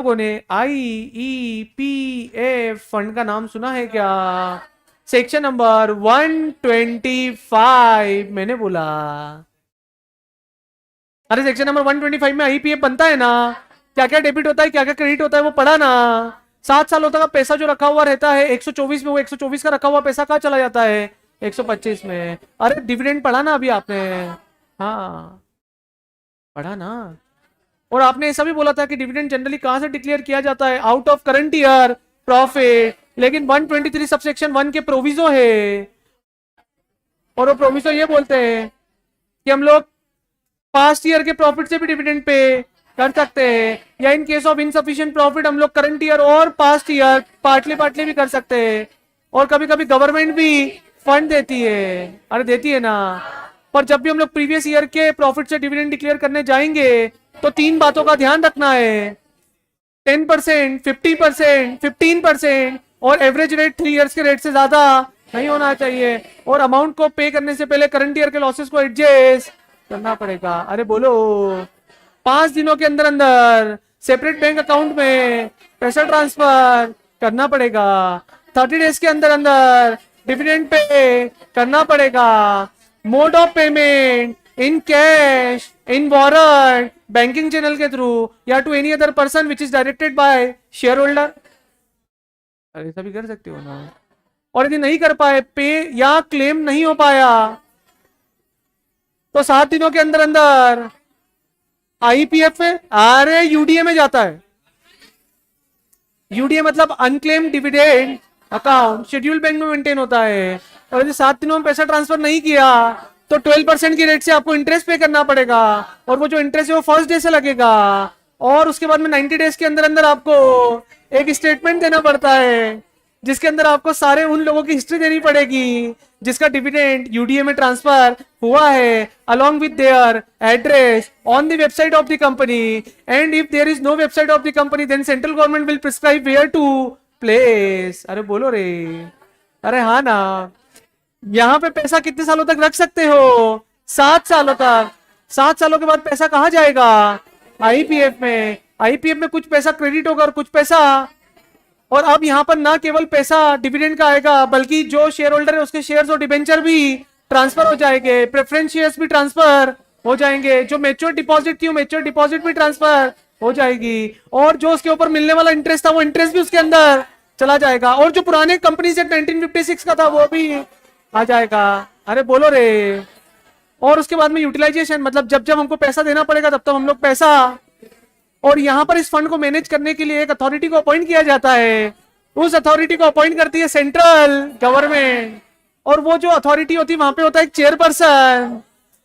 लोगों ने IEPF fund का नाम सुना है क्या? सेक्शन नंबर 125 मैंने बोला। अरे सेक्शन नंबर 125 में IEPF बनता है ना, क्या क्या डेबिट होता है क्या क्या क्रेडिट होता है वो पढ़ा ना। 7 सालों तक का पैसा जो रखा हुआ रहता है 124 में, वो 124 का रखा हुआ पैसा कहाँ चला जाता है? 125 में। अरे डिविडेंड पढ़ा ना अभी आपने? हाँ पढ़ा ना। और आपने ऐसा भी बोला था कि डिविडेंड जनरली कहां से डिक्लेयर किया जाता है? Out of current year profit. लेकिन 123 सबसेक्शन 1 के प्रोविजो है, और वो प्रोविजो ये बोलते हैं कि हम लोग पास्ट ईयर के प्रॉफिट से भी डिविडेंड पे कर सकते हैं, या in case of insufficient profit हम लोग करंट ईयर और पास्ट ईयर पार्टली पार्टली भी कर सकते हैं। और कभी कभी गवर्नमेंट भी फंड देती है, अरे देती है ना। पर जब भी हम लोग प्रीवियस ईयर के प्रॉफिट से डिविडेंड डिक्लेयर करने जाएंगे तो 3 बातों का ध्यान रखना है। 10%, 50%, 15% और एवरेज रेट 3 इयर्स के रेट से ज्यादा नहीं होना चाहिए। और अमाउंट को पे करने से पहले करंट ईयर के लॉसेस को एडजस्ट करना पड़ेगा। अरे बोलो। 5 दिनों के अंदर अंदर सेपरेट बैंक अकाउंट में पैसा ट्रांसफर करना पड़ेगा। 30 डेज के अंदर अंदर डिविडेंड पे करना पड़ेगा। Mode of payment in cash, in warrant, banking channel के थ्रू, या to any other person which is directed by share holder. अरे ऐसा भी कर सकते हो ना। और यदि नहीं कर पाए, पे या क्लेम नहीं हो पाया, तो 7 दिनों के अंदर अंदर IPF में, अरे UDA में जाता है। UDA मतलब unclaim dividend account, schedule bank में मेंटेन होता है। और यदि 7 दिनों में पैसा ट्रांसफर नहीं किया तो 12% की रेट से आपको इंटरेस्ट पे करना पड़ेगा, और वो जो इंटरेस्ट है वो फर्स्ट डे से लगेगा। और उसके बाद में 90 डेज के अंदर अंदर आपको एक स्टेटमेंट देना पड़ता है, जिसके अंदर आपको सारे उन लोगों की हिस्ट्री देनी पड़ेगी जिसका डिविडेंड UDA में ट्रांसफर हुआ है, along with their address on the website of the company, and if there is no website of the company then central government will prescribe where to place। अरे बोलो रे। अरे हाँ ना। यहाँ पे पैसा कितने सालों तक रख सकते हो? 7 सालों तक। 7 सालों के बाद पैसा कहाँ जाएगा? IPF में। IPF में कुछ पैसा क्रेडिट होगा और कुछ पैसा, और अब यहाँ पर ना केवल पैसा डिविडेंड का आएगा, बल्कि जो शेयर होल्डर है उसके शेयर्स और डिबेंचर भी ट्रांसफर हो जाएंगे, प्रेफरेंस शेयर्स भी ट्रांसफर हो जाएंगे, जो मैच्योर डिपॉजिट थी वो मैच्योर डिपॉजिट भी ट्रांसफर हो जाएगी, और जो उसके ऊपर मिलने वाला इंटरेस्ट था वो इंटरेस्ट भी उसके अंदर चला जाएगा, और जो पुराने कंपनी से 1956 का था वो भी आ जाएगा। अरे बोलो रे। और उसके बाद में यूटिलाइजेशन, मतलब जब जब हमको पैसा देना पड़ेगा तब तब हम लोग पैसा, और यहां पर इस फंड को मैनेज करने के लिए एक अथॉरिटी को अपॉइंट किया जाता है। उस अथॉरिटी को अपॉइंट करती है सेंट्रल गवर्नमेंट, और वो जो अथॉरिटी होती है वहां पे होता है एक चेयरपर्सन,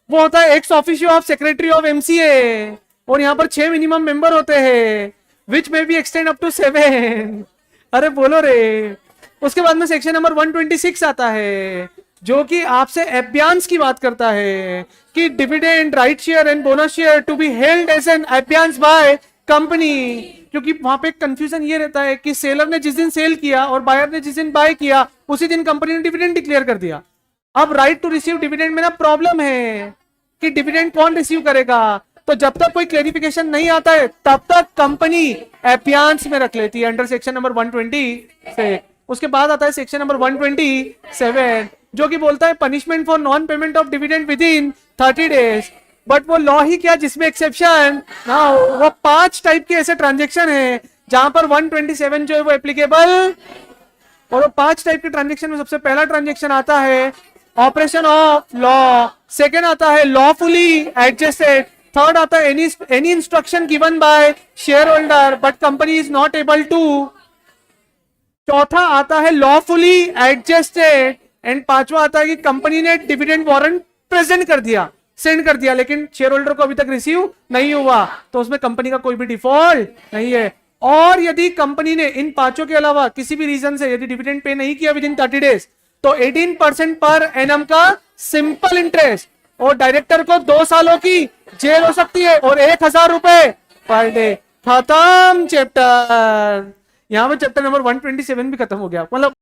वो होता है ex officio of secretary of MCA, और यहाँ पर 6 मिनिमम मेंबर होते हैं, विच में भी एक्सटेंड अप टू 7। अरे बोलो रे। उसके बाद में सेक्शन नंबर 126 आता है, जो कि आपसे एब्यांस की बात करता है कि dividend, right share and bonus share to be held as an abeyance by company. क्योंकि वहां पे कंफ्यूजन ये रहता है कि सेलर ने जिस दिन सेल किया और बायर ने जिस दिन बाय किया उसी दिन कंपनी ने डिविडेंड डिक्लेयर कर दिया। अब राइट टू रिसीव डिविडेंड में ना प्रॉब्लम है कि डिविडेंड कौन रिसीव करेगा, तो जब तक कोई क्लेरिफिकेशन नहीं आता है तब तक कंपनी एब्यांस में रख लेती है अंडर सेक्शन नंबर 120 से। उसके बाद आता है सेक्शन नंबर 127, जो कि बोलता है punishment for non payment of dividend with in 30 days. But वो लॉ ही क्या जिसमें एक्सेप्शन ना हो। वो 5 टाइप के ऐसे ट्रांजेक्शन है जहां पर 127 जो है वो एप्लीकेबल, और वो 5 टाइप के ट्रांजेक्शन में सबसे पहला ट्रांजेक्शन आता है ऑपरेशन ऑफ लॉ, सेकेंड आता है लॉफुली एडजस्टेड, थर्ड आता है any instruction given by share holder but company is not able to, चौथा आता है लॉफुली एडजस्टेड, एंड पांचवा आता है कि कंपनी ने डिविडेंड वारंट प्रेजेंट कर दिया, सेंड कर दिया, लेकिन शेयर होल्डर को अभी तक रिसीव नहीं हुआ, तो उसमें कंपनी का कोई भी डिफॉल्ट नहीं है। और यदि कंपनी ने इन पांचों के अलावा किसी भी रीजन से यदि डिविडेंड पे नहीं किया विद इन 30 डेज तो 18% पर एनम का सिंपल इंटरेस्ट, और डायरेक्टर को 2 सालों की जेल हो सकती है और 1000 रुपए पर डे। खत्म चैप्टर। यहां पर चैप्टर नंबर 127 भी खत्म हो गया। मतलब